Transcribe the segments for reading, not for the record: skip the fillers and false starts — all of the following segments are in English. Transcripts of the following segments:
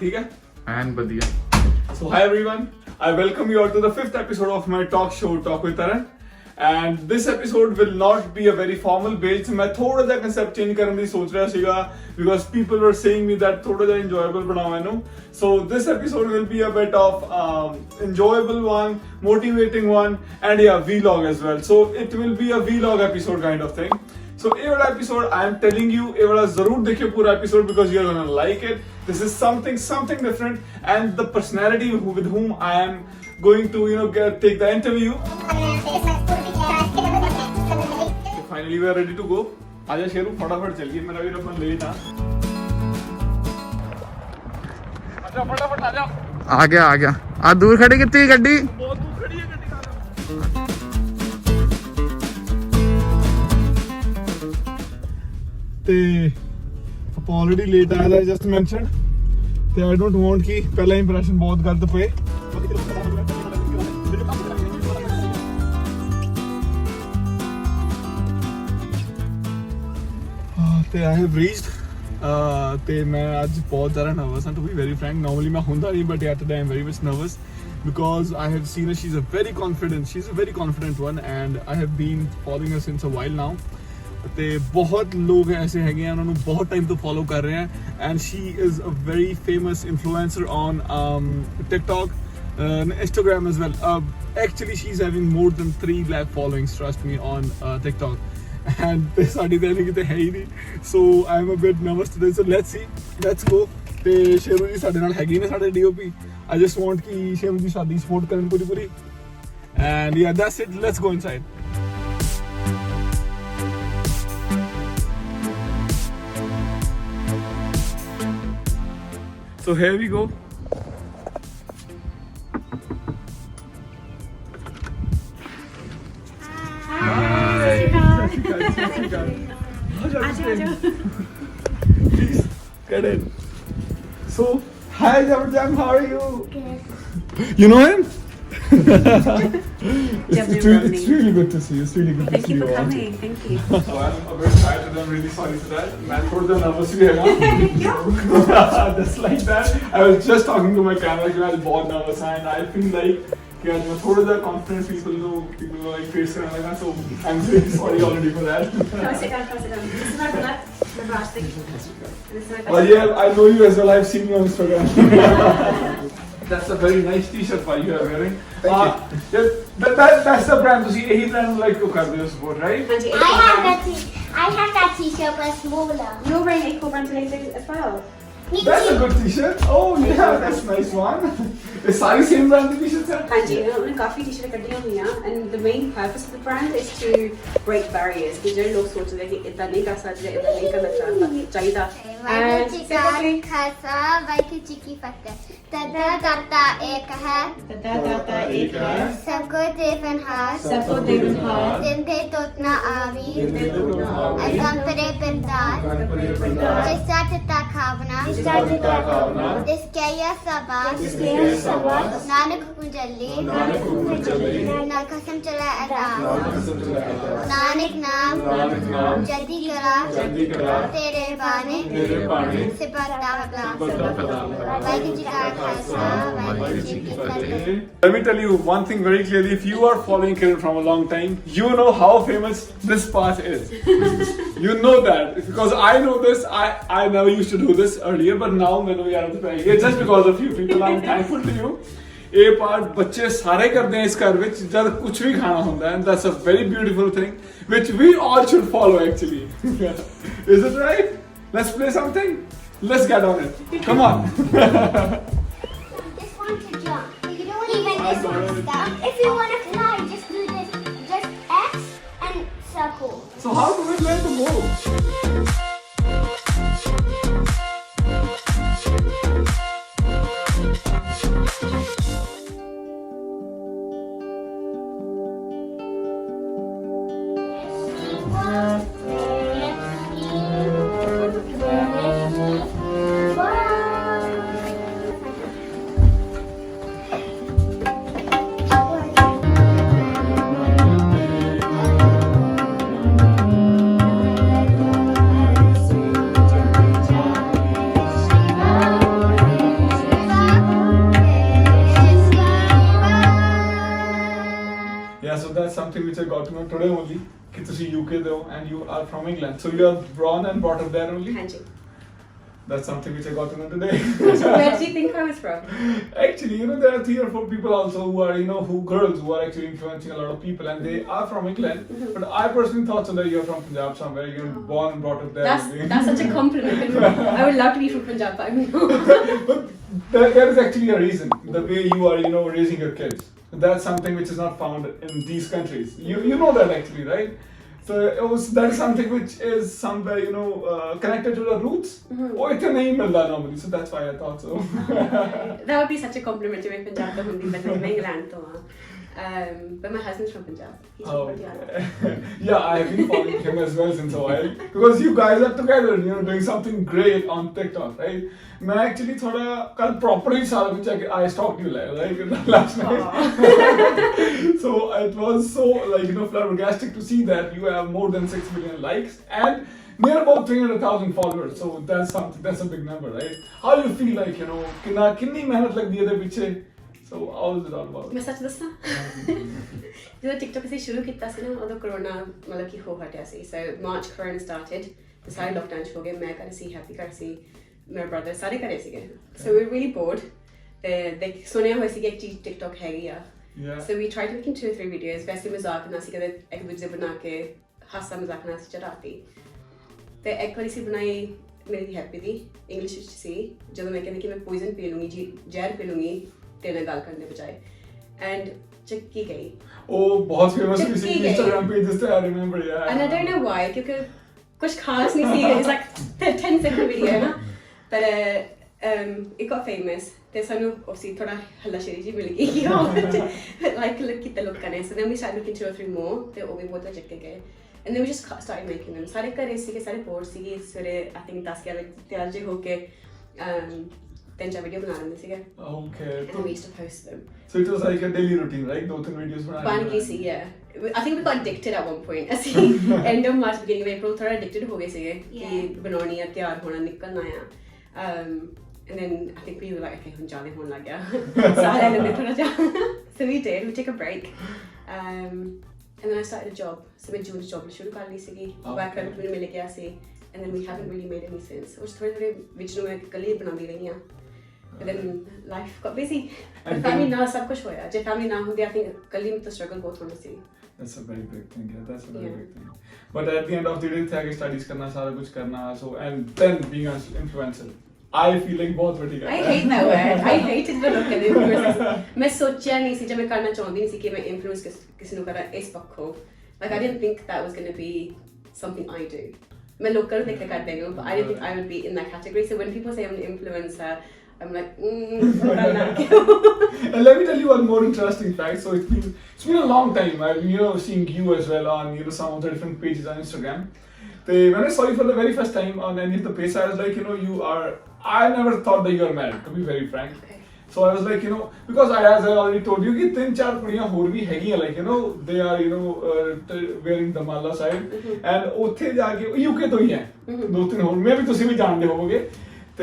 ठीक है? And बढ़िया. So hi everyone, I welcome you all to the 5th episode of my talk show Talk with Taran. And this episode will not be a very formal based. मैं थोड़ा सा concept change करने की सोच रहा सीगा because people were saying me that थोड़ा सा enjoyable बनाओ मैंने. So this episode will be a bit of enjoyable one, motivating one, and yeah, vlog as well. So it will be a vlog episode kind of thing. So ये वाला episode I am telling you, ये वाला जरूर देखिए पूरा episode because you are gonna like it. This is something different, and the personality with whom I am going to take the interview. So finally we are ready to go. आजा शेरू फटाफट चलिए, मेरा भी अपन लेट आ. आजा फटाफट आजा. आ गया. आ दूर खड़ी कितनी गड्डी? बहुत दूर खड़ी है गड्डी. ਤੇ ਆਪਾਂ ਆਲਰੇਡੀ ਲੇਟ ਆਇਆ ਦਾ ਜਸਟ ਮੈਂਸ਼ਨ ਤੇ ਆਈ ਡੋਨਟ ਵਾਂਟ ਕਿ ਪਹਿਲਾ ਇੰਪ੍ਰੈਸ਼ਨ ਬਹੁਤ ਗਲਤ ਪਏ ਤੇ ਆਈ ਹੈਵ ਰੀਚਡ ਤੇ ਮੈਂ ਅੱਜ ਬਹੁਤ ਜ਼ਿਆਦਾ ਨਰਵਸ ਹਾਂ to be very frank normally ਮੈਂ ਹੁੰਦਾ ਨਹੀਂ but yet today I'm very much nervous because I have seen her. She's a very confident one and I have been following her since a while now. ਤੇ ਬਹੁਤ ਲੋਕ ਐਸੇ ਹੈਗੇ ਆ ਉਹਨਾਂ ਨੂੰ ਬਹੁਤ ਟਾਈਮ ਤੋਂ ਫੋਲੋ ਕਰ ਰਹੇ ਆ and she is a very famous influencer on TikTok, Instagram as well. Actually she's having more than 3 lakh followings, trust me, on TikTok and ਸਾਡੀ ਤਾਂ ਕਿਤੇ ਹੈ ਹੀ ਨਹੀਂ so I'm a bit nervous today, so let's go. ਤੇ ਸ਼ੇਰੂ ਜੀ ਸਾਡੇ ਨਾਲ ਹੈਗੇ ਨੇ, ਸਾਡੇ DOP. I just want ਕਿ ਸ਼ੇਰੂ ਜੀ ਸਾਡੀ ਸਪੋਰਟ ਕਰਨ ਪੂਰੀ and yeah, that's it. Let's go inside. So here we go. Please get in. So, hi Jam, how are you? Good. You know him? It's really good to see you. It's really good to Thank see you you for all. coming. Thank you. So I'm a bit tired and I'm really sorry for that. मैं थोड़ा सा nervous भी है ना. Just like that. I was just talking to my camera कि मैं बहुत nervous है and I feel like कि आज मैं थोड़ा सा confident people like face करने लगा, so I'm really sorry already for that. Come sit down. This is my brother. My Raj thing. This is my But yeah, I know you as well. I've seen you on Instagram. That's a very nice T-shirt by you are wearing. Thank you. Yeah, that's the brand. So यही brand like to कर दे support, right? Angie, I have that t-shirt but smaller. You're wearing Eco Brand today as well. That's a good T-shirt. Oh yeah, that's a nice one. The सारी same brand की T-shirts हैं. Angie, उन्होंने काफी T-shirt कटी हुई हैं and the main purpose of the brand is to break barriers. कि जो लोग सोच रहे हैं कि इतना नहीं कर सकते, इतना नहीं करना चाहिए. And secondly, खासा वाइकी चिकी फतेह तदा दाता एक है दाता एक है, सबको देवन हाथ सबको देवन हाथ, जिनके तोतना आवी अगंतरे पिंदार जिसका चिता खावना जिसके यह सबा नानक कुंजली ना कसम चला अरदास नानक नाम जल्दी करा तेरे बाने Let me tell you one thing very clearly. If you are following Kiran from a long time, you know how famous this path is. You know that because I know this. I never used to do this earlier, but now I know it's just because of you people. I'm thankful to you. ये part बच्चे सारे करते हैं इस घर विच जब कुछ भी खाना होता है, and that's a very beautiful thing which we all should follow actually. Is it right? Let's play something. Let's get on it. Come on. Just want to jump. You don't even this one stuff. If you want to fly, just do this. Just X and circle. So how do we learn to go? that's something which I got to know today only. कि तुसी UK दे हो and you are from England. So you are born and brought up there only? हाँ जी. That's something which I got to know today. So where did you think I was from? Actually, you know, there are 3 or 4 people also who are, you know, girls who are actually influencing a lot of people, and they are from England. But I personally thought so that you're from Punjab somewhere. You're born and brought up there. That's such a compliment. I would love to be from Punjab, but I'm not. But there is actually a reason. The way you are, you know, raising your kids. That's something which is not found in these countries. You know that actually, right? So that is something which is somewhere, you know, connected to the roots. Oh, it's a name normally, so that's why I thought so. That would be such a compliment to me, Punjab to hundi, but I'm England to. But my husband's from Punjab. He's from Punjab. Yeah, I have been following him as well since a while because you guys are together, you know, doing something great on TikTok, right? मैं actually थोड़ा कल properly सारा कुछ I stalked you like last night. So it was so like, you know, flabbergastic to see that you have more than 6 million likes and near about 300,000 followers. So that's something, that's a big number, right? How you feel like, you know, कितनी मेहनत लगती है पीछे? So how is it all about? मैं सच दस्सां ਜਦੋਂ TikTok ਅਸੀਂ ਸ਼ੁਰੂ ਕੀਤਾ ਸੀ ਨਾ ਉਦੋਂ ਕਰੋਨਾ ਮਤਲਬ ਕਿ ਹੋ ਹਟਿਆ ਸੀ so March corona started ਤੇ ਸਾਰੇ ਲੋਕਡਾਊਨ ਹੋ ਗਏ ਮੈਂ ਘਰ ਸੀ ਹੈਪੀ ਘਰ ਸੀ ਮੇਰੇ ਬ੍ਰਦਰ ਸਾਰੇ ਘਰੇ ਸੀਗੇ so we were really bored ਤੇ ਸੁਣਿਆ ਹੋਇਆ ਸੀ ਕਿ ਇੱਕ ਚੀਜ਼ TikTok ਹੈਗੀ ਆ so we tried making 2 or 3 videos ਵੈਸੇ ਮਜ਼ਾਕ ਨਾਲ ਸੀ ਕਦੇ ਇੱਕ ਦੂਜੇ ਬਣਾ ਕੇ ਹਾਸਾ ਮਜ਼ਾਕ ਨਾਲ ਸੀ ਚੜਾਤੀ ਤੇ ਇੱਕ ਵਾਰੀ ਸੀ ਬਣਾਈ ਮੇਰੀ ਹੈਪੀ ਦੀ ਇੰਗਲਿਸ਼ ਵਿੱਚ ਸੀ ਜਦੋਂ ਮੈਂ ਕਹਿੰਦੀ ਕਿ ਮੈਂ ਪੋਇਜ਼ਨ ਪੀ ਲੂੰਗੀ ਜੀ ਜ਼ਹਿਰ ਪੀ ਲੂੰਗੀ तेरे गाल करने के बजाय and चक्की गई बहुत famous Instagram page is I remember and I don't know why क्योंकि कुछ खास नहीं थी it's like 10-second video ना but it got famous ਤੇ ਸਾਨੂੰ obviously ਥੋੜਾ ਹੱਲਾਸ਼ੇਰੀ ਜੀ ਮਿਲ ਗਈ like look ਕਿਤੇ ਲੋਕਾਂ ਨੇ so then we started making 2 or 3 more ਤੇ ਉਹ ਵੀ ਬਹੁਤ ਚੱਕੇ ਗਏ and then we just started making them ਸਾਰੇ ਘਰੇ ਸੀਗੇ ਸਾਰੇ bored ਸੀਗੇ ਸਵੇਰੇ I think 10 ਵਜੇ ਤਿਆਰ ਜੇ ਹੋ ਕੇ then I video बना लेते सीगे. Okay. And then we used to post them. So it was like a daily routine, right? 2-3 videos बनाने. बन गई सी, yeah. I think we got addicted at one point. ऐसे end of March beginning of April थोड़ा addicted हो गए सीगे कि बनानी है तैयार होना निकलना है. And then I think we were like okay हम जाने होने लग गया. सारे लोग थोड़ा जा. So we did. We took a break. And then I started a job. So मैं जून job शुरू कर ली सीगी. Back then मुझे मिल गया सी. And then we haven't really made any sense. उस थोड़े बीच में कल ही बनाती रही हैं. But then life got busy. And family now सब कुछ होया. जब family ना होती I think कल ही में तो struggle बहुत होना सी. That's a very big thing. Yeah, that's a very big thing. But at the end of the day, थे कि studies करना सारा कुछ करना so and then being an influencer. I feel like बहुत बड़ी I hate that word. I hated the look at influencers. मैं सोचा नहीं सी जब मैं करना चाहती नहीं सी कि मैं influence किसी को करा इस पक्ष को. Like I didn't think that was going to be something I do. मैं लोग कर देख कर देंगे but I didn't think I would be in that category. So when people say I'm an influencer, I'm like, And let me tell you one more interesting fact. So it's been a long time. I've seeing you as well on some of the different pages on Instagram. When I saw you for the very first time on any of the pages, I was like, you are. I never thought that you were married. To be very frank. Okay. So I was like, because as I already told you, कि 3-4 कुड़ियाँ और भी हैगी like they are wearing the mala side and उत्थे जाके UK तो ही हैं 2-3 और मैं भी तुसी भी जानते होगे. I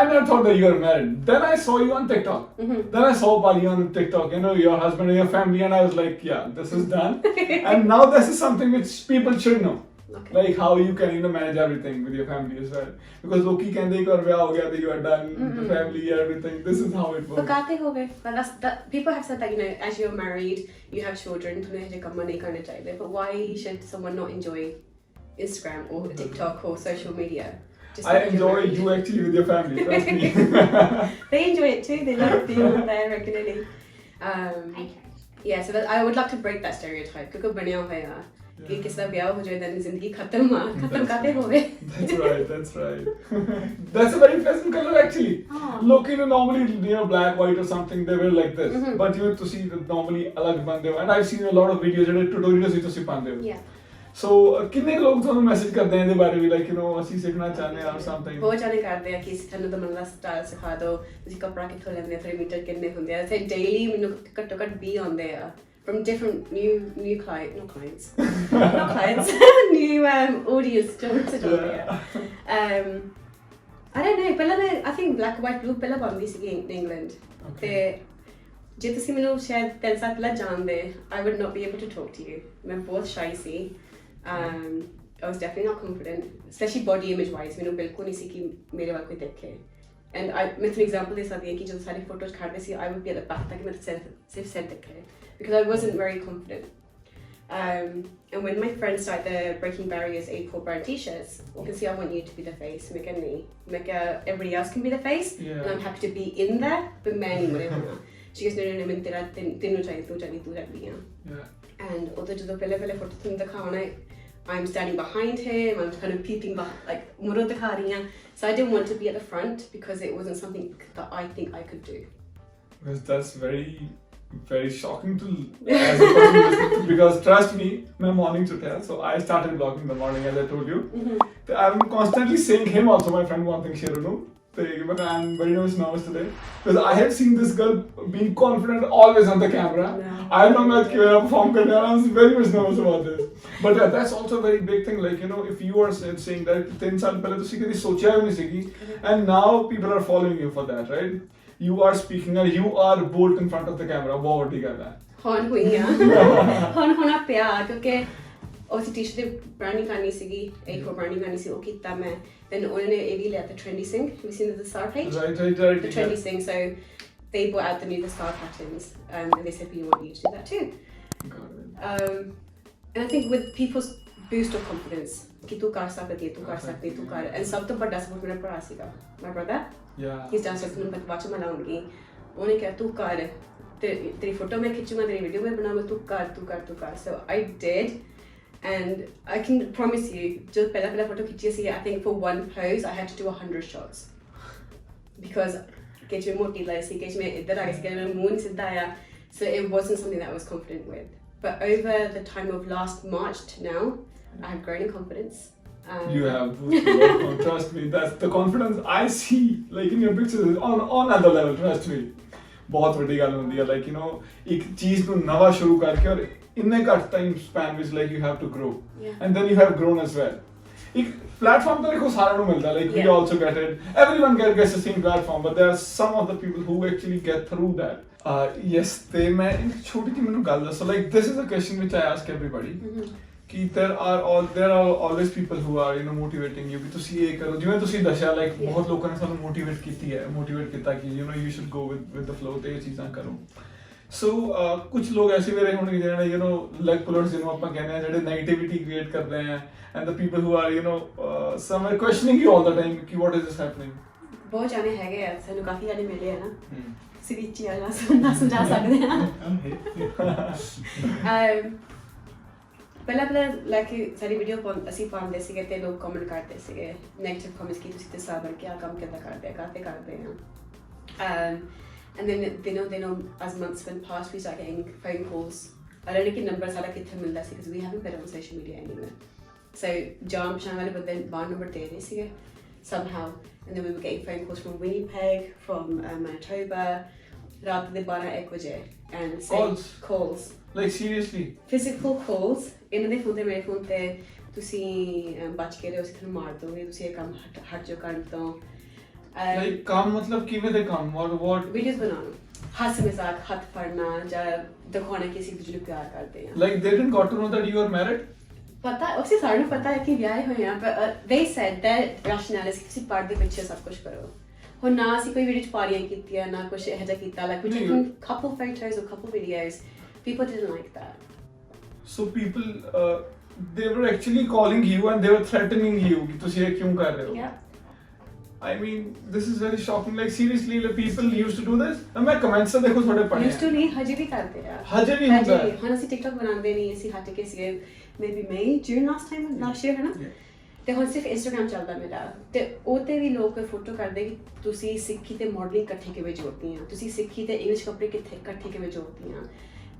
never thought that you were married. Then I saw you on TikTok. Then I saw Bali on TikTok. Your husband and your family, and I was like, yeah, this is done. And now this is something which people should know. Okay. Like how you can manage everything with your family as well. Because लोग की कहते हैं कि ब्याह हो गया that you are done, the family, everything. This is how it works. पकाते हो गए. But that people have said that as you're married, you have children, तुम्हें ये काम नहीं करना चाहिए. But why should someone not enjoy Instagram or TikTok or social media? I enjoy you actually with your family, trust me. They enjoy it too, they love being on there regularly. Yeah, so I would like to break that stereotype. क्योंकि बनिया होया कि किसी का ब्याह हो जाए then जिंदगी खत्म काते हो गए. That's right. That's a very pleasant color actually. Look, normally black, white or something they wear like this. But to see normally अलग बंदे हो. And I've seen a lot of videos ਜਿਹੜੇ tutorials ਵਿੱਚ ਤੁਸੀਂ ਪਾਉਂਦੇ ਹੋ. Yeah. So कितने लोग ਤੁਹਾਨੂੰ ਮੈਸੇਜ ਕਰਦੇ हैं ਇਹਦੇ ਬਾਰੇ ਵੀ like ਅਸੀਂ ਸਿੱਖਣਾ ਚਾਹੁੰਦੇ ਹਾਂ or something. ਬਹੁਤ ਜਾਣੇ ਕਰਦੇ ਆ ਕਿ ਸਾਨੂੰ ਤਾਂ ਮਤਲਬ ਸਟਾਈਲ ਸਿਖਾ ਦਿਓ ਤੁਸੀਂ ਕੱਪੜਾ ਕਿੱਥੋਂ ਲੈਂਦੇ ਆ 3 ਮੀਟਰ ਕਿੰਨੇ ਹੁੰਦੇ ਆ ਤੇ ਡੇਲੀ ਮੈਨੂੰ ਘੱਟੋ ਘੱਟ 20 ਆਉਂਦੇ ਆ from different new clients new audience to do I don't know ਪਹਿਲਾਂ I think black white blue ਪਹਿਲਾਂ ਬੰਦੀ ਸੀ in England ਤੇ ਜੇ ਤੁਸੀਂ ਮੈਨੂੰ ਸ਼ਾਇਦ 3 ਸਾਲ ਪਹਿਲਾਂ ਜਾਣਦੇ I would not be able to talk to you. ਮੈਂ ਬਹੁਤ shy C. I was definitely not confident, especially body image wise. ਮੈਨੂੰ ਬਿਲਕੁਲ ਨਹੀਂ ਸੀ ਕਿ ਮੇਰੇ ਵੱਲ ਕੋਈ ਦੇਖੇ. And ਮੈਂ ਤੁਹਾਨੂੰ example ਦੇ ਸਕਦੀ ਹਾਂ ਕਿ ਜਦੋਂ ਸਾਡੀ ਫੋਟੋਜ਼ ਖੜਦੇ ਸੀ I would be at the back ਤਾਂ ਕਿ ਮੇਰੇ ਸਿਰਫ ਸਿਰ ਦਿਖੇ because I wasn't very confident. And when my friends started breaking barriers, A4 brand t-shirts, you can see I want you to be the face. Everybody else can be the face, and I'm happy to be in there, but many more. She goes, no, मैं तेरा तीनों चाहिए, तू चाहिए. And although जो पहले photo तुम दिखाना, I'm standing behind him, I'm kind of peeping behind, like मुझे दिखा रही हैं. So I didn't want to be at the front because it wasn't something that I think I could do. Because that's very shocking to as a person listening to, because trust me, my morning to tell. So I started vlogging in the morning as I told you. I'm constantly saying him also, my friend, one thing Sherunu. But I'm very nervous today because I have seen this girl being confident always on the camera. I know मैं क्या perform करने वाला, I'm very much nervous about this. But yeah, that's also a very big thing. Like, you know, if you are saying that 10 साल पहले तो सीखी थी, सोचा भी नहीं सीखी, and now people are following you for that, right? You are speaking and you are bold in front of the camera. बहुत ठीक है ना. हॉन हुई हैं. हॉन होना पिया क्योंकि उस टी-शर्ट ਦੀ branding करनी सीगी, एक और branding करनी सी, वो कितना मैं. Then उन्होंने ये भी लिया था Trendy Sing. Have you seen the star page? Right. The Trendy Sing. So they brought out the star patterns, and they said we want you to do that too. And I think with people's boost of confidence, कि तू कर सकती है, तू कर सकती है, तू कर. And सब तो बड़ा support मेरा भरा सीगा. My brother. Yeah. He's downstairs में बात में लाऊंगी. उन्हें क्या तू कर. तेरी फोटो मैं खींचूंगा, तेरी वीडियो में बनाऊंगा, तू कर. So I did. And I can promise you, just pehla photo khichi si, I think for one pose I had to do 100 shots because kech mein moti lai si, kech mein idhar aa gayi si, kech mein moon sidha aaya, so it wasn't something that I was confident with. But over the time of last March to now, I have grown in confidence. You have boosted. Trust me, that's the confidence I see, like in your pictures, on another level. Trust me. बहुत बड़ी गल होंदी है, like, you know, एक चीज ਨੂੰ नवा शुरू करके और इतने घट टाइम स्पैन ਵਿੱਚ like you have to grow, and then you have grown as well. एक प्लेटफॉर्म तो देखो साਰਿਆਂ ਨੂੰ ਮਿਲਦਾ, like we also get it, everyone gets the same platform, but there are some of the people who actually get through that. Yes, ਤੇ ਮੈਂ ਇੱਕ ਛੋਟੀ ਜਿਹੀ ਮੈਨੂੰ ਗੱਲ ਦੱਸੋ, like this is a question which I ask everybody. कि there are always people who are, you know, motivating you कि ਤੁਸੀਂ ਇਹ ਕਰੋ, ਜਿਵੇਂ ਤੁਸੀਂ ਦੱਸਿਆ, like ਬਹੁਤ ਲੋਕਾਂ ਨੇ ਸਾਨੂੰ motivate ਕੀਤਾ ਕਿ you know you should go with the flow ਤੇ ਇਹ ਚੀਜ਼ਾਂ ਕਰੋ. So ਕੁਝ ਲੋਕ ਐਸੇ ਵੀ ਰਹੇ ਹੋਣਗੇ ਜਿਹੜੇ, you know, leg pullers ਜਿਹਨੂੰ ਆਪਾਂ ਕਹਿੰਦੇ ਆ, ਜਿਹੜੇ negativity create ਕਰਦੇ ਆ, and the people who are, you know, somewhere questioning you all the time कि what is this happening. ਬਹੁਤ ਜਾਣੇ ਹੈਗੇ ਆ, ਸਾਨੂੰ ਕਾਫੀ ਜਾਣੇ ਮਿਲੇ ਆ ਨਾ, ਸਿਵਿਚੀ ਆ ਨਾ ਸਮਝਾ ਸਕਦੇ ਆ. ਪਹਿਲਾਂ ਲਾਈਕ ਸਾਡੀ ਵੀਡੀਓ ਅਸੀਂ ਪਾਉਂਦੇ ਸੀਗੇ ਤੇ ਲੋਕ ਕਮੈਂਟ ਕਰਦੇ ਸੀਗੇ ਨੈਗੇਟਿਵ ਕਮੈਂਟਸ ਕਿ ਤੁਸੀਂ ਤੇ ਸਾਬਰ ਕਿਆ ਕੰਮ ਕਿੱਦਾਂ ਕਰਦੇ ਆ. And then they know as months went past we started getting phone calls. I don't know कि number सारा किथे मिलता सी because we haven't been on social media anywhere. So जान पहचान वाले बंदे बाहर नंबर दे रहे सीगे somehow, and then we were getting phone calls from Winnipeg, from Manitoba, रात ਦੇ 12-1 ਵਜੇ, and calls. Like seriously? Physical calls. ਇਹਨਾਂ ਦੇ ਫੋਨ ਤੇ ਮੇਰੇ ਫੋਨ ਤੇ ਤੁਸੀਂ ਬਚ ਕੇ ਰਹੋ, ਅਸੀਂ ਤੁਹਾਨੂੰ ਮਾਰ ਦੋਗੇ, ਤੁਸੀਂ ਇਹ ਕੰਮ ਹਟ ਜਾਓ ਕਰਨ ਤੋਂ. Like ਕੰਮ ਮਤਲਬ ਕਿਵੇਂ ਦੇ ਕੰਮ? What? ਵੀਡੀਓਜ਼ ਬਣਾਉਣਾ, ਹਾਸੇ ਮਜ਼ਾਕ, ਹੱਥ ਫੜਨਾ ਜਾਂ ਦਿਖਾਉਣਾ ਕਿ ਅਸੀਂ ਦੂਜੇ ਨੂੰ ਪਿਆਰ ਕਰਦੇ ਹਾਂ. Like they didn't got to know that you are married? ਪਤਾ ਉਸੇ ਸਾਰਿਆਂ ਨੂੰ ਪਤਾ ਹੈ ਕਿ ਵਿਆਹੇ ਹੋਏ ਆ, but they said that rationale is ਕਿ ਤੁਸੀਂ ਪਰਦੇ ਪਿੱਛੇ ਸਭ ਕੁਝ ਕਰੋ. ਹੁਣ ਨਾ ਅਸੀਂ ਕੋਈ ਵੀਡੀਓ ਚ ਪਾਰੀਆਂ ਕੀਤੀਆਂ, ਨਾ ਕੁਝ ਇਹੋ ਜਿਹਾ ਕੀਤਾ, like we taken couple photos or couple videos. People didn't like that. So people, they were actually calling you and they were threatening you कि तुसी ये क्यों कर रहे हो? Yeah. I mean, this is very shocking. Like seriously, like people used to do this. And मैं comments से देखो थोड़े पढ़े. Used to नहीं, हजे भी करते हैं. हजे भी होता है. हाँ, ਅਸੀਂ TikTok बनाते नहीं, ਅਸੀਂ हट के सीगे maybe May, June last year है ना? ਤੇ ਹੁਣ ਸਿਰਫ ਇੰਸਟਾਗ੍ਰਾਮ ਚੱਲਦਾ ਮੇਰਾ, ਤੇ ਉਹ ਤੇ ਵੀ ਲੋਕ ਫੋਟੋ ਕਰਦੇ ਕਿ ਤੁਸੀਂ ਸਿੱਖੀ ਤੇ ਮਾਡਲਿੰਗ ਇਕੱਠੇ ਕਿਵੇਂ ਜੋੜਦੀਆਂ, ਤੁਸੀਂ ਸਿੱਖੀ ਤੇ ਇੰਗਲਿਸ਼ ਕੱਪੜੇ ਇਕੱਠੇ ਕਿਵੇਂ ਜੋੜਦੀਆਂ.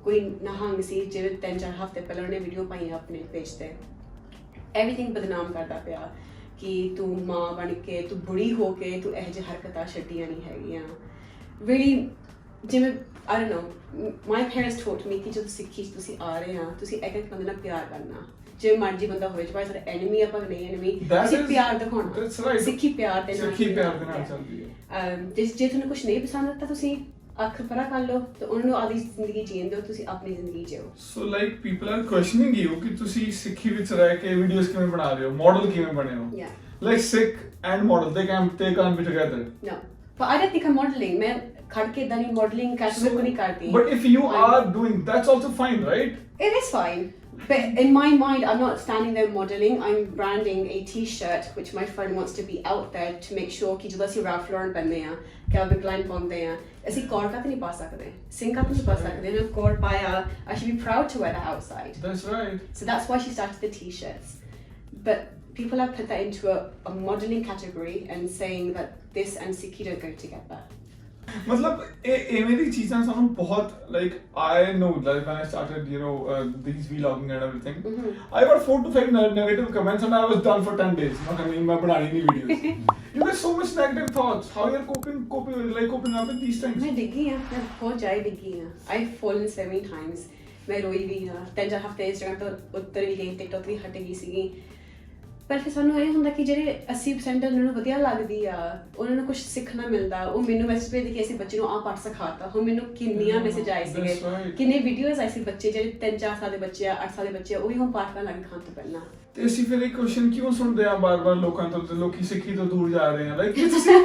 ਕੋਈ ਨਹੰਗ ਸੀ ਜਿਵੇਂ 3-4 ਹਫ਼ਤੇ ਪਹਿਲਾਂ ਉਹਨੇ ਵੀਡੀਓ ਪਾਈ ਆਪਣੇ ਪੇਜ ਤੇ, ਐਵਰੀਥਿੰਗ ਬਦਨਾਮ ਕਰਦਾ ਪਿਆ ਕਿ ਤੂੰ ਮਾਂ ਬਣ ਕੇ, ਤੂੰ ਬੁੜੀ ਹੋ ਕੇ ਤੂੰ ਇਹੋ ਜਿਹੀ ਹਰਕਤਾਂ ਛੱਡੀਆਂ ਨਹੀਂ ਹੈਗੀਆਂ. really ਜਿਵੇਂ I don't know, my parents taught me ਕਿ ਜਦੋਂ ਸਿੱਖੀ 'ਚ ਤੁਸੀਂ ਆ ਰਹੇ ਆ, ਤੁਸੀਂ ਇੱਕ ਬੰਦੇ ਨਾਲ ਪਿਆਰ ਕਰਨਾ, ਜਿਵੇਂ ਮਰਜ਼ੀ ਬੰਦਾ ਹੋਵੇ, ਭਾਵੇਂ ਸਾਡਾ ਐਨਮੀ ਆਪਾਂ ਨਹੀਂ ਐਨਮੀ, ਤੁਸੀਂ ਪਿਆਰ ਦਿਖਾਉਣਾ. ਸਿੱਖੀ ਪਿਆਰ ਦੇ ਨਾਲ ਚੱਲਦੀ ਹੈ. ਜੇ ਤੁਹਾਨੂੰ ਕੁਝ ਨਹੀਂ ਪਸੰਦ ਤਾਂ ਤੁਸੀਂ ਅੱਖ ਪਰਾ ਕਰ ਲਓ ਤੇ ਉਹਨਾਂ ਨੂੰ ਆਪਣੀ ਜ਼ਿੰਦਗੀ ਜੀਣ ਦਿਓ, ਤੁਸੀਂ ਆਪਣੀ ਜ਼ਿੰਦਗੀ ਜਿਓ। So like people are questioning you ਕਿ ਤੁਸੀਂ ਸਿੱਖੀ ਵਿੱਚ ਰਹਿ ਕੇ ਵੀਡੀਓਜ਼ ਕਿਵੇਂ ਬਣਾ ਰਹੇ ਹੋ, ਮਾਡਲ ਕਿਵੇਂ ਬਣੇ ਹੋ। Yeah. Like Sikh and model they can be together. No, but I don't think I'm modeling. मैं खड़ के इतना नहीं modeling कैटेगरी को नहीं करती। But if you are doing, that's also fine, right? It is fine, but in my mind, I'm not standing there modeling. I'm branding a T-shirt which my friend wants to be out there to make sure कि ਜਦੋਂ ਅਸੀਂ Ralph Lauren पहनते हैं, Calvin Klein पाते हैं, ਅਸੀਂ ਕੋਟ का तो नहीं पा सकते, सिंह का तो नहीं पा सकते। मैं कोट पाया, I should be proud to wear that outside. That's right. So that's why she started the T-shirts. But people have put that into a modeling category and saying that this and Sikhi don't go together. मतलब एਵੇਂ ਦੀ ਚੀਜ਼ਾਂ ਸਾਨੂੰ ਬਹੁਤ like I know that when I started these vlogging and everything, I got 4 to 5 negative comments and I was done for 10 days. मैं बनानी नहीं videos. You get so much negative thoughts. How you're coping up with these things? मैं डिग्गी हाँ, मैं बहुत ज़्यादा डिग्गी हाँ। I've fallen so many times. मैं रोई भी हाँ, 3-4 हफ्ते Instagram ਤੋਂ ਉੱਤਰ ਵੀ ਗਈ, TikTok ਵੀ ਹਟ ਗਈ ਸੀਗੀ। ਪਰ ਫਿਰ ਸਾਨੂੰ ਇਹ ਹੁੰਦਾ ਕਿ ਜਿਹੜੇ 80% ਉਹਨਾਂ ਨੂੰ ਵਧੀਆ ਲੱਗਦੀ ਆ, ਉਹਨਾਂ ਨੂੰ ਕੁਝ ਸਿੱਖਣਾ ਮਿਲਦਾ। ਉਹ ਮੈਨੂੰ ਮੈਸੇਜ ਭੇਜਦੇ ਕਿ ਅਸੀਂ ਬੱਚੇ ਨੂੰ ਆਹ ਪਾਠ ਸਿਖਾਤਾ। ਹੁਣ ਮੈਨੂੰ ਕਿੰਨੀਆਂ ਮੈਸੇਜ ਆਏ ਸੀਗੇ, ਕਿੰਨੇ ਵੀਡੀਓਜ਼ ਆਏ ਸੀ ਬੱਚੇ ਜਿਹੜੇ 3-4 ਸਾਲ ਦੇ ਬੱਚੇ ਆ, 8 ਸਾਲ ਦੇ ਬੱਚੇ ਆ, ਉਹ ਵੀ ਹੁਣ ਪਾਠ ਕਰਨ ਲੱਗ ਖਾਣ ਤੋਂ ਪਹਿਲਾਂ। ਤੇ ਅਸੀਂ ਫਿਰ ਇਹ ਕੁਐਸਚਨ ਕਿਉਂ ਸੁਣਦੇ ਆ ਬਾਰ-ਬਾਰ ਲੋਕਾਂ ਤੋਂ, ਤੇ ਲੋਕੀ ਸਿੱਖੀ ਤੋਂ ਦੂਰ ਜਾ ਰਹੇ ਆ। ਲਾਈਕ ਤੁਸੀਂ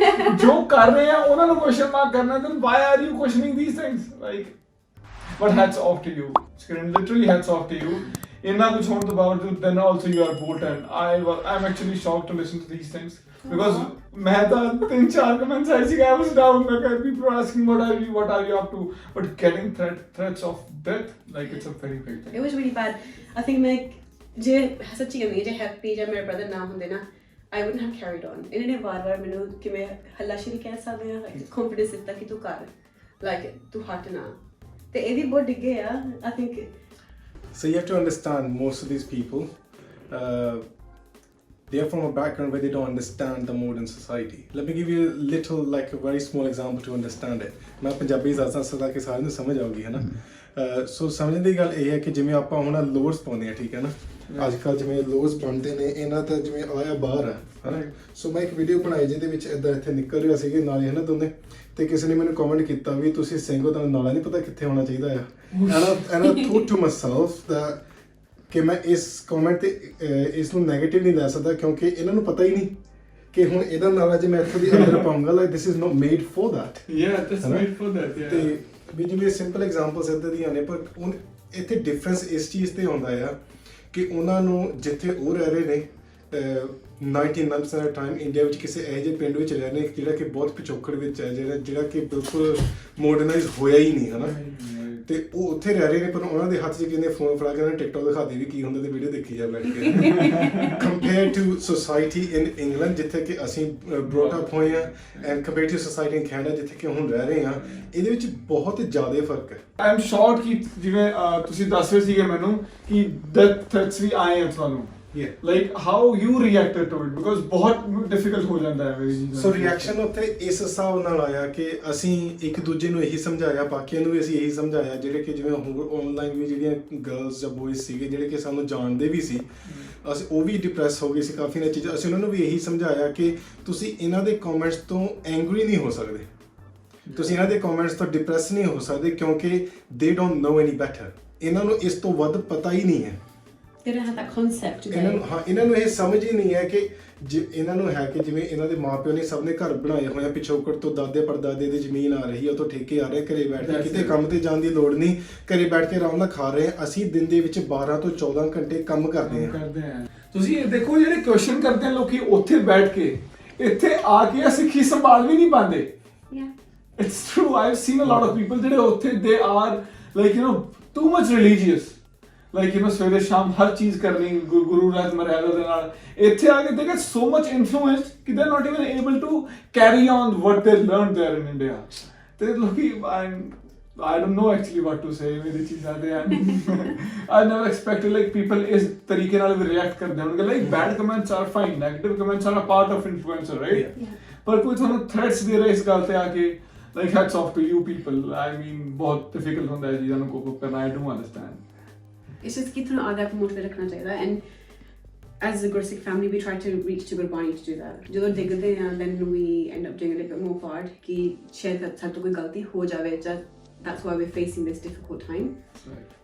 ਜੋ ਕਰ ਰਹੇ ਆ ਉਹਨਾਂ ਨੂੰ ਕੁਐਸਚਨ ਮਾਰਕ ਕਰਨਾ, then why are you questioning these things? Like, but hats off to you. Literally hats off to you. ਇੰਨਾ ਕੁਝ ਹੋਣ ਤੋਂ ਬਾਵਜੂਦ then also you are bold, and I'm actually shocked to listen to these things because ਮੈਂ ਤਾਂ 3-4 comments ਆਏ ਸੀਗੇ, I was down, like people were asking what are you up to, but getting threats of death, like it's a very big thing. It was really bad. I think ਮੈਂ ਜੇ ਸੱਚੀ ਕਹਿੰਦੀ ਜੇ happy ਜਾਂ ਮੇਰੇ brother ਨਾ ਹੁੰਦੇ ਨਾ, I wouldn't have carried on. ਇਹਨਾਂ ਨੇ ਵਾਰ-ਵਾਰ ਮੈਨੂੰ ਕਿਵੇਂ ਹੱਲਾਸ਼ੇਰੀ ਕਹਿ ਸਕਦੇ ਆ, confidence ਦਿੱਤਾ ਕਿ ਤੂੰ ਕਰ, like ਤੂੰ ਹਟ ਨਾ, ਤੇ ਇਹ ਵੀ ਬਹੁਤ ਡਿੱਗੇ ਆ। I think so you have to understand most of these people they are from a background where they don't understand the modern society. Let me give you a little, like a very small example to understand it. मैं पंजाबी ज़्यादा सदा के सारे ਨੂੰ ਸਮਝ ਆਉਗੀ ਹੈ ਨਾ। ਸੋ ਸਮਝਣ ਦੀ ਗੱਲ ਇਹ ਹੈ ਕਿ ਜਿਵੇਂ ਆਪਾਂ ਹੁਣ ਲੋਅਰਸ ਪਾਉਂਦੇ ਆ, ਠੀਕ ਹੈ ਨਾ, ਅੱਜ ਕੱਲ੍ਹ ਜਿਵੇਂ ਲੋਅਰਸ ਬਣਦੇ ਨੇ, ਇਹਨਾਂ ਤਾਂ ਜਿਵੇਂ ਆਇਆ ਬਾਹਰ ਹੈ ਨਾ। ਸੋ ਮੈਂ ਇੱਕ ਵੀਡੀਓ ਬਣਾਈ ਜਿਹਦੇ ਵਿੱਚ ਇੱਦਾਂ ਇੱਥੇ ਨਿਕਲ ਰਿਹਾ ਸੀਗੇ ਨਾਲੇ ਹੈ ਨਾ ਦੋਨੇ, ਤੇ ਕਿਸੇ ਨੇ ਮੈਨੂੰ ਕਮੈਂਟ ਕੀਤਾ ਵੀ ਤੁਸੀਂ ਸਿੰਘੋ, ਤੁਹਾਨੂੰ ਨਾਲਾ ਨਹੀਂ ਪਤਾ ਕਿੱਥੇ ਹੋਣਾ ਚਾਹੀਦਾ ਆ। and I thought to myself that ਕਿ ਮੈਂ ਇਸ ਕਮੈਂਟ ਤੇ ਇਸ ਨੂੰ ਨੈਗੇਟਿਵ ਨਹੀਂ ਲੈ ਸਕਦਾ, ਕਿਉਂਕਿ ਇਹਨਾਂ ਨੂੰ ਪਤਾ ਹੀ ਨਹੀਂ ਕਿ ਹੁਣ ਇਹਦਾ ਨਾਲਾ ਜੇ ਮੈਂ ਇੱਥੋਂ ਦੀ ਅੰਦਰ ਪਾਉਂਗਾ, like this is not made for that. that's made for that, yeah। ਤੇ ਵੀ ਜਿਵੇਂ ਸਿੰਪਲ ਐਗਜ਼ਾਮਪਲਸ ਇੱਦਾਂ ਦੀਆਂ ਨੇ, ਪਰ ਹੁਣ ਇੱਥੇ ਡਿਫਰੈਂਸ ਇਸ ਚੀਜ਼ ਤੇ ਹੁੰਦਾ ਆ ਕਿ ਉਹਨਾਂ ਨੂੰ ਜਿੱਥੇ ਉਹ ਰਹਿ ਰਹੇ ਨੇ 99% of time ਇੰਡੀਆ ਵਿੱਚ ਕਿਸੇ ਇਹੋ ਜਿਹੇ ਪਿੰਡ ਵਿੱਚ ਰਹਿ ਰਹੇ ਨੇ ਜਿਹੜਾ ਕਿ ਬਹੁਤ ਪਿਛੋਕੜ ਵਿੱਚ ਹੈ, ਜਿਹੜਾ ਕਿ ਬਿਲਕੁਲ ਮੋਡਰਨਾਈਜ਼ ਹੋਇਆ ਹੀ ਨਹੀਂ ਹੈ ਨਾ, ਤੇ ਉਹ ਉੱਥੇ ਰਹਿ ਰਹੇ ਨੇ, ਪਰ ਉਹਨਾਂ ਦੇ ਹੱਥ 'ਚ ਕਹਿੰਦੇ ਫੋਨ ਫੜਾ ਕੇ ਉਹਨਾਂ ਨੇ ਟਿਕਟੋਕ ਦਿਖਾਦੀ ਵੀ ਕੀ ਹੁੰਦਾ ਤੇ ਵੀਡੀਓ ਦੇਖੀ ਜਾ ਬੈਠ ਕੇ। Compare to society in England ਜਿੱਥੇ ਕਿ ਅਸੀਂ ਬ੍ਰੌਟ ਅਪ ਹੋਏ ਹਾਂ, and compare to society in Canada ਜਿੱਥੇ ਕਿ ਹੁਣ ਰਹਿ ਰਹੇ ਹਾਂ, ਇਹਦੇ ਵਿੱਚ ਬਹੁਤ ਜ਼ਿਆਦਾ ਫਰਕ ਹੈ। ਆਈ ਐਮ ਸ਼ੌਰਡ ਕਿ ਜਿਵੇਂ ਤੁਸੀਂ ਦੱਸ ਰਹੇ ਸੀਗੇ ਮੈਨੂੰ ਕਿ ਡੈਥ ਥ੍ਰੈਟਸ ਵੀ ਆਏ ਆ ਤੁਹਾਨੂੰ, like how you reacted to it, because ਬਹੁਤ difficult ਹੋ ਜਾਂਦਾ ਹੈ ਮੇਰੀ ਚੀਜ਼ਾਂ। ਸੋ ਰਿਐਕਸ਼ਨ ਉੱਥੇ ਇਸ ਹਿਸਾਬ ਨਾਲ ਆਇਆ ਕਿ ਅਸੀਂ ਇੱਕ ਦੂਜੇ ਨੂੰ ਇਹੀ ਸਮਝਾਇਆ, ਬਾਕੀਆਂ ਨੂੰ ਵੀ ਅਸੀਂ ਇਹੀ ਸਮਝਾਇਆ, ਜਿਹੜੇ ਕਿ ਜਿਵੇਂ ਹੋਰ ਆਨਲਾਈਨ ਵੀ ਜਿਹੜੀਆਂ ਗਰਲਸ ਜਾਂ ਬॉयਜ਼ ਸੀਗੇ ਜਿਹੜੇ ਕਿ ਸਾਨੂੰ ਜਾਣਦੇ ਵੀ ਸੀ, ਅਸੀਂ ਉਹ ਵੀ ਡਿਪਰੈਸ ਹੋ ਗਏ ਸੀ ਕਾਫੀ ਨਾ ਚੀਜ਼ਾਂ। ਅਸੀਂ ਉਹਨਾਂ ਨੂੰ ਵੀ ਇਹੀ ਸਮਝਾਇਆ ਕਿ ਤੁਸੀਂ ਇਹਨਾਂ ਦੇ ਕਮੈਂਟਸ ਤੋਂ ਐਂਗਰੀ ਨਹੀਂ ਹੋ ਸਕਦੇ, ਤੁਸੀਂ ਇਹਨਾਂ ਦੇ ਕਮੈਂਟਸ ਤੋਂ ਡਿਪਰੈਸ ਨਹੀਂ ਹੋ ਸਕਦੇ, ਕਿਉਂਕਿ ਦੇ ਡੋਂਟ ਨੋ ਐਨੀ ਬੈਟਰ। ਇਹਨਾਂ ਨੂੰ ਇਸ ਤੋਂ ਵੱਧ ਪਤਾ ਹੀ ਨਹੀਂ ਹੈ। they don't have that concept, do they? ਇਹਨਾਂ ਨੂੰ ਇਹ ਸਮਝ ਹੀ ਨਹੀਂ ਹੈ ਕਿ ਇਹਨਾਂ ਨੂੰ ਹੈ ਕਿ ਜਿਵੇਂ ਇਹਨਾਂ ਦੇ ਮਾਪਿਓ ਨੇ ਸਭ ਨੇ ਘਰ ਬਣਾਏ ਹੋਏ ਆ, ਪਿਛੋਕੜ ਤੋਂ ਦਾਦੇ ਪੜਦਾਦੇ ਦੀ ਜ਼ਮੀਨ ਆ ਰਹੀ ਹੈ, ਉਹ ਤੋਂ ਠੇਕੇ ਆ ਰਹੇ, ਘਰੇ ਬੈਠ ਕੇ ਕਿਤੇ ਕੰਮ ਤੇ ਜਾਣ ਦੀ ਲੋੜ ਨਹੀਂ, ਘਰੇ ਬੈਠ ਕੇ ਆਰਾਮ ਨਾਲ ਖਾ ਰਹੇ ਆ। ਅਸੀਂ ਦਿਨ ਦੇ ਵਿੱਚ 12 ਤੋਂ 14 ਘੰਟੇ ਕੰਮ ਕਰਦੇ ਹਾਂ। ਤੁਸੀਂ ਇਹ ਦੇਖੋ ਜਿਹੜੇ ਕੁਐਸਚਨ ਕਰਦੇ ਆ ਲੋਕੀ ਉੱਥੇ ਬੈਠ ਕੇ, ਇੱਥੇ ਆ ਕੇ ਸਿੱਖੀ ਸੰਭਾਲ ਵੀ ਨਹੀਂ ਪਾਉਂਦੇ। It's true, I've seen a lot of people ਜਿਹੜੇ ਉੱਥੇ they are like too much religious, like ਸਵੇਰੇ ਸ਼ਾਮ ਹਰ ਚੀਜ਼ ਕਰਨੀ ਗੁਰੂ ਰਾਜ ਮਰਿਆਦਾ ਦੇ ਨਾਲ। ਇੱਥੇ ਆ ਕੇ they get so much influenced ਕਿ they're not even able to carry on what they learned there in India। ਤੇ ਲੋਕੀ I don't know actually what to say ਮੇਰੀ ਚੀਜ਼ਾਂ ਤੇ I never expected like people ਇਸ ਤਰੀਕੇ ਨਾਲ ਵੀ react ਕਰਦੇ ਹੋਣਗੇ। like bad comments are fine, negative comments are a part of influencer, right? ਪਰ ਕੋਈ ਤੁਹਾਨੂੰ threats ਦੇ ਰਿਹਾ ਇਸ ਗੱਲ ਤੇ ਆ ਕੇ, like hats off to you people। I mean ਬਹੁਤ difficult ਹੁੰਦਾ ਹੈ ਚੀਜ਼ਾਂ ਨੂੰ cope up ਕਰਨਾ। I do understand। It's just ਕਿ ਤੁਹਾਨੂੰ ਆਗਾ ਪ੍ਰਮੋਟ ਵੀ ਰੱਖਣਾ ਚਾਹੀਦਾ। and as a Gursikh family, we try to reach to Gurbani to do that. ਜਦੋਂ ਡਿੱਗਦੇ ਆ, then we end up doing a little bit more hard ਕਿ ਸ਼ਾਇਦ ਸਾਡੇ ਤੋਂ ਕੋਈ ਗਲਤੀ ਹੋ ਜਾਵੇ, that's why we're facing this difficult time.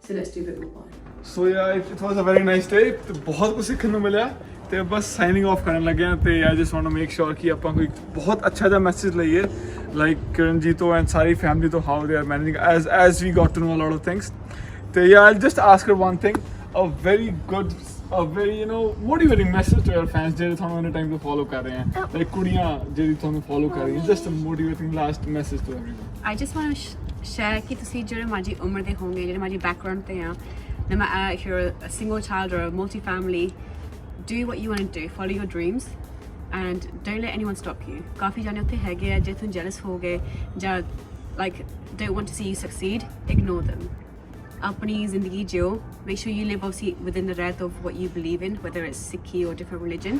So let's do a bit more hard. So yeah, it was a very nice day. ਤੇ ਬਹੁਤ ਕੁਝ ਸਿੱਖਣ ਨੂੰ ਮਿਲਿਆ ਤੇ ਬਸ ਸਾਈਨਿੰਗ ਆਫ ਕਰਨ ਲੱਗੇ ਆ ਤੇ I just want to make sure ਕਿ ਆਪਾਂ ਕੋਈ ਬਹੁਤ ਅੱਛਾ ਜਿਹਾ ਮੈਸੇਜ ਲਈਏ like Kiran ji to and sorry family to how they are managing as we got to know a lot of things. ਤੇ yeah, I'll just ask her one thing, a very motivating message to your fans ਜਿਹੜੇ ਤੁਹਾਨੂੰ ਇਹਨੇ time ਤੋਂ follow ਕਰ ਰਹੇ ਆ, like ਕੁੜੀਆਂ ਜਿਹੜੀ ਤੁਹਾਨੂੰ ਫੋਲੋ ਕਰ ਰਹੀਆਂ, just a motivating last message to everyone. I just want to share ਕਿ ਤੁਸੀਂ ਜਿਹੜੇ ਮਰਜ਼ੀ ਉਮਰ ਦੇ ਹੋਣਗੇ, ਜਿਹੜੇ ਮਰਜ਼ੀ ਬੈਕਗ੍ਰਾਉਂਡ ਤੇ ਆ, no matter if you're a single child or a multi-family, do what you want to do, follow your dreams and don't let anyone stop you. ਕਾਫੀ ਜਾਣੇ ਉੱਥੇ ਹੈਗੇ ਆ ਜੇ ਤੁਹਾਨੂੰ jealous ਹੋ ਗਏ ਜਾਂ like don't want to see you succeed, ignore them. अपनी ज़िंदगी जियो, make sure you live obviously within the wrath of what you believe in, whether it's Sikhi or different religion.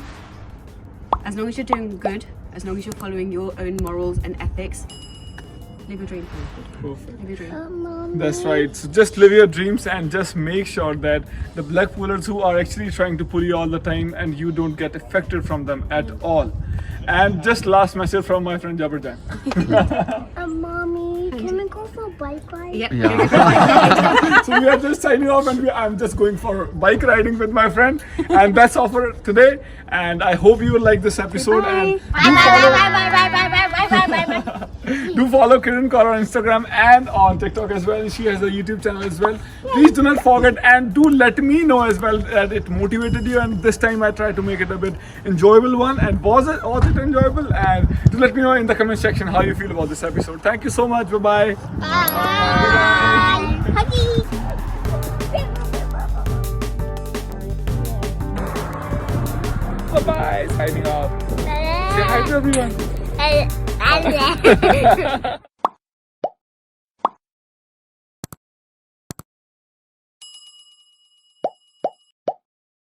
As long as you're doing good, as long as you're following your own morals and ethics, live your dream. Perfect. Live your dream. That's right. So just live your dreams and just make sure that the black pullers who are actually trying to pull you all the time and you don't get affected from them at all. And just last message from my friend Jabarjan. Mommy, can we go for a bike ride? Yep. Yeah. So we are just signing off and I'm just going for bike riding with my friend. And that's all for today. And I hope you will like this episode. And do follow Kiran Kaur on Instagram and on TikTok as well. She has a YouTube channel as well. Please do not forget and do let me know as well that it motivated you. And this time I tried to make it a bit enjoyable one. And was it enjoyable? And do let me know in the comment section how you feel about this episode. Thank you so much. Bye-bye. Bye. Huggy. Bye-bye. Signing off. Say hi to everyone. Bye.